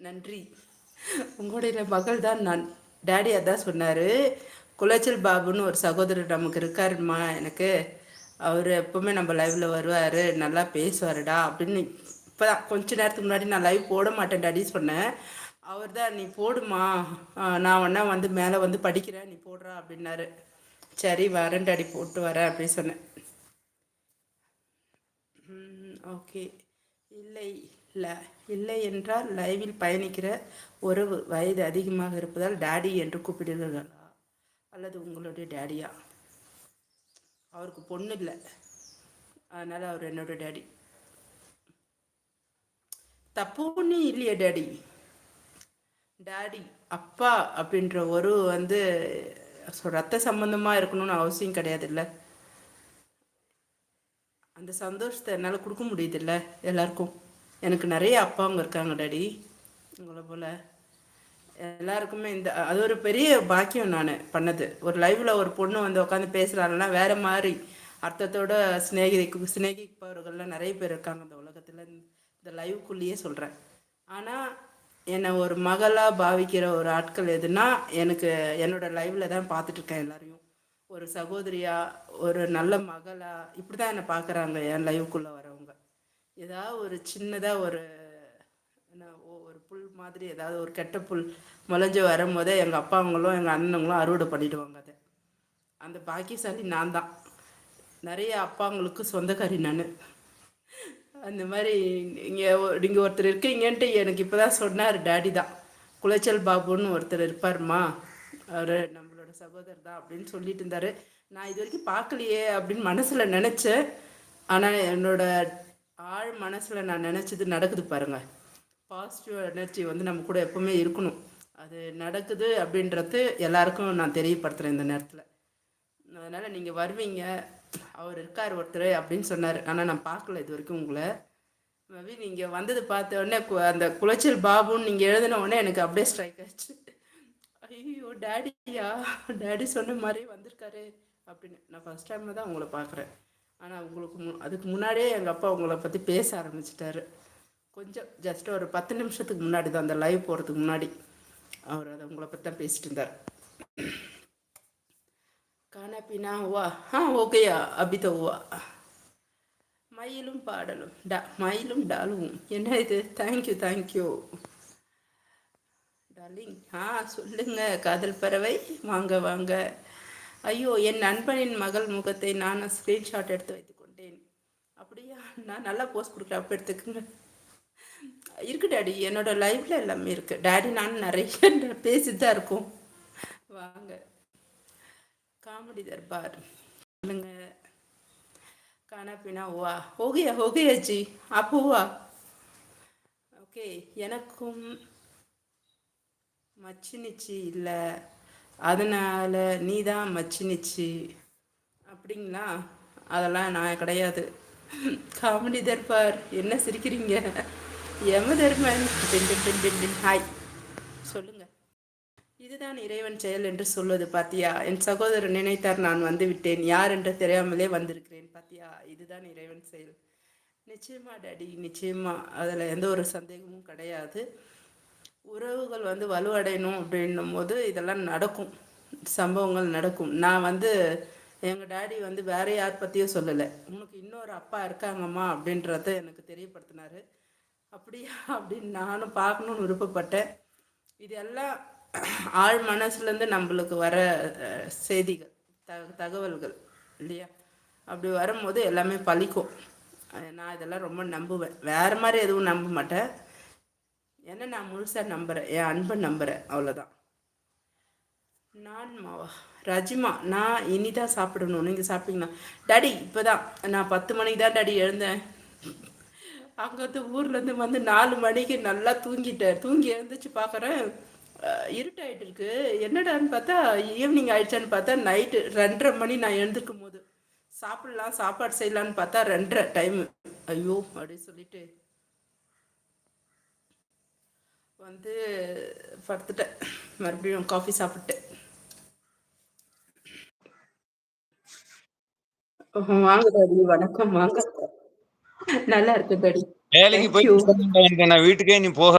நன்றி. உங்களுடைய மகள் தான் நான். டாடி அதான் சொன்னாரு. குளச்சல் பாபுன்னு ஒரு சகோதரர் நமக்கு இருக்காருமா எனக்கு. அவர் எப்பவுமே நம்ம லைவ்ல வருவாரு, நல்லா பேசுவாருடா அப்படின்னு. இப்பதான் கொஞ்ச நேரத்துக்கு முன்னாடி நான் லைவ் போட மாட்டேன் டாடி சொன்னேன். அவர் தான் நீ போடுமா, நான் வேணா வந்து மேலே வந்து படிக்கிறேன், நீ போடுறா அப்படின்னாரு. சரி வரேன் டாடி, போட்டு வரேன் அப்படின்னு சொன்னேன். ஓகே. இல்லை. இல்லை இல்லை என்றால் லைவில் பயணிக்கிற உறவு வயது அதிகமாக இருப்பதால் டாடி என்று கூப்பிடுவீர்களா அல்லது உங்களுடைய டேடியா? அவருக்கு பொண்ணு இல்லை, அதனால் அவர் என்னோட டேடி. தப்புன்னு இல்லையே டாடி. டாடி அப்பா அப்படின்ற ஒரு வந்து ரத்த சம்பந்தமாக இருக்கணும்னு அவசியம் கிடையாது இல்லை. அந்த சந்தோஷத்தை என்னால் கொடுக்க முடியுதில்ல எல்லாருக்கும். எனக்கு நிறைய அப்பாங்க இருக்காங்க டாடி, உங்களை போல் எல்லாருக்குமே. அது ஒரு பெரிய பாக்கியம் நான் பண்ணது. ஒரு லைவ்ல ஒரு பொண்ணு வந்து உட்காந்து பேசுகிறாங்கன்னா வேற மாதிரி அர்த்தத்தோட சிநேகிப்பவர்கள்லாம் நிறைய பேர் இருக்காங்க இந்த உலகத்தில். இந்த லைவுக்குள்ளேயே சொல்கிறேன். ஆனால் என்னை ஒரு மகளாக பாவிக்கிற ஒரு ஆட்கள் எதுனா எனக்கு என்னோட லைவ்ல தான் பார்த்துட்ருக்கேன் எல்லாரையும். ஒரு சகோதரியா, ஒரு நல்ல மகளா, இப்படி தான் என்னை பார்க்குறாங்க என் லைவுக்குள்ளே வரவங்க. ஏதாவது ஒரு சின்னதாக ஒரு ஒரு புல் மாதிரி, ஏதாவது ஒரு கெட்ட புல் முளைஞ்சு வரும்போதே எங்கள் அப்பாங்களும் எங்கள் அண்ணனுங்களும் அறுவடை பண்ணிவிடுவாங்க அதை. அந்த பாக்கியசாலி நான் தான். நிறைய அப்பாங்களுக்கு சொந்தக்காரி நான். அந்த மாதிரி நீங்கள் ஒருத்தர் இருக்கீங்கன்ட்டு எனக்கு இப்போ தான் சொன்னார் டாடி தான். குளச்சல் பாபுன்னு ஒருத்தர் இருப்பார்மா, அவர் நம்மளோட சகோதரர் தான் அப்படின்னு சொல்லிட்டு இருந்தார். நான் இது வரைக்கும் பார்க்கலையே அப்படின்னு மனசில் நினச்சேன். ஆனால் என்னோட ஆழ் மனசில் நான் நினச்சது நடக்குது பாருங்கள். பாசிட்டிவ் எனர்ஜி வந்து நம்ம கூட எப்பவுமே இருக்கணும். அது நடக்குது அப்படின்றது எல்லாருக்கும் நான் தெரியப்படுத்துகிறேன் இந்த நேரத்தில். அதனால் நீங்கள் வருவீங்க, அவர் இருக்கார் ஒருத்தர் அப்படின்னு சொன்னார். ஆனால் நான் பார்க்கல இது வரைக்கும் உங்களை. மேபி நீங்கள் வந்தது பார்த்த உடனே அந்த குளச்சல் பாபுன்னு நீங்கள் எழுதின உடனே எனக்கு அப்படியே ஸ்ட்ரைக் ஆச்சு. ஐயோ டாடியா, டாடி சொன்ன மாதிரி வந்திருக்காரு அப்படின்னு. நான் ஃபஸ்ட் டைம் தான் உங்களை பார்க்குறேன். ஆனால் உங்களுக்கு அதுக்கு முன்னாடியே எங்கள் அப்பா உங்களை பற்றி பேச ஆரம்பிச்சிட்டாரு. கொஞ்சம் ஜஸ்ட் ஒரு 10 நிமிஷத்துக்கு முன்னாடி தான், அந்த லைவ் போகிறதுக்கு முன்னாடி அவர் அதை உங்களை பற்றி தான் பேசிட்டு இருந்தார். கானா பீனா ஹுவா? ஓகேயா அபி தோ ஹுவா. மயிலும் பாடலும் மயிலும் டாலும். என்ன இது? Thank you thank you darling. சொல்லுங்க காதல் பறவை, வாங்க வாங்க. ஐயோ, என் நண்பனின் மகள் முகத்தை நான் ஸ்க்ரீன்ஷாட் எடுத்து வைத்துக் கொண்டேன். அப்படியா? நான் நல்லா போஸ்ட் கொடுக்குறேன், அப்போ எடுத்துக்குங்க. இருக்கு டாடி, என்னோட லைஃப்ல எல்லாமே இருக்கு டாடி. நான் நிறைய பேசிட்டு தான் இருக்கோம். வாங்க. காமெடி தர்பார் சொல்லுங்க. खाना पीना हुआ? हो गया जी, आप हुआ? ஓகே. எனக்கும் மச்சினிச்சி இல்லை, அதனால் நீ தான் மச்சினிச்சி அப்படிங்களா? அதெல்லாம் நான் கிடையாது. காமெடி தர்பார், என்ன சிரிக்கிறீங்க? யம தர்மன் ஹாய். சொல்லுங்க. இதுதான் இறைவன் செயல் என்று சொல்வது பாத்தியா? என் சகோதரர் நினைத்தார் நான் வந்து விட்டேன், யார் என்று தெரியாமலே வந்திருக்கிறேன் பாத்தியா? இதுதான் இறைவன் செயல். நிச்சயமா டாடி, நிச்சயமா. அதில் எந்த ஒரு சந்தேகமும் கிடையாது. உறவுகள் வந்து வலுவடையணும் அப்படின்னும் போது இதெல்லாம் நடக்கும், சம்பவங்கள் நடக்கும். நான் வந்து எங்கள் டாடி வந்து வேற யார் பற்றியும் சொல்லலை. உனக்கு இன்னொரு அப்பா இருக்காங்கம்மா அப்படின்றத எனக்கு தெரியப்படுத்தினாரு. அப்படியா அப்படின்னு நானும் பார்க்கணுன்னு விருப்பப்பட்டேன். இதெல்லாம் ஆழ் மனசுலேருந்து நம்மளுக்கு வர செய்திகள், தகவல்கள் இல்லையா? அப்படி வரும்போது எல்லாமே பழிக்கும். நான் இதெல்லாம் ரொம்ப நம்புவேன், வேறு மாதிரி எதுவும் நம்ப மாட்டேன். ஏன்னா நான் முழுசாக நம்புகிறேன், என் அன்பை நம்புகிறேன், அவ்வளோதான். நான் ரஜிமா, நான் இனி தான் சாப்பிடணும். நீங்கள் சாப்பிட்டீங்களா டாடி? இப்போ தான் நான் 10 மணிக்கு தான் டாடி எழுந்தேன். அங்கேருந்து ஊர்லேருந்து வந்து 4 மணிக்கு நல்லா தூங்கிட்டேன். தூங்கி எழுந்துச்சு பார்க்குறேன் இருட்டாயிட்டு இருக்கு. என்னடான்னு பார்த்தா ஈவினிங் ஆயிடுச்சான்னு பார்த்தா நைட்டு 2:30 மணி. நான் எழுந்திருக்கும் போது சாப்பிடலாம், சாப்பாடு செய்யலான்னு பார்த்தா 2:30 டைமு. ஐயோ அப்படின்னு சொல்லிட்டு வந்து படுத்துட்டேன். மறுபடியும் காஃபி சாப்பிட்டேன். வாங்க டாடி, வணக்கம், வாங்க. நல்லா இருக்கு டாடி. வேலைக்கு தேங்க்யூ. போய் வீட்டுக்கே நீ போக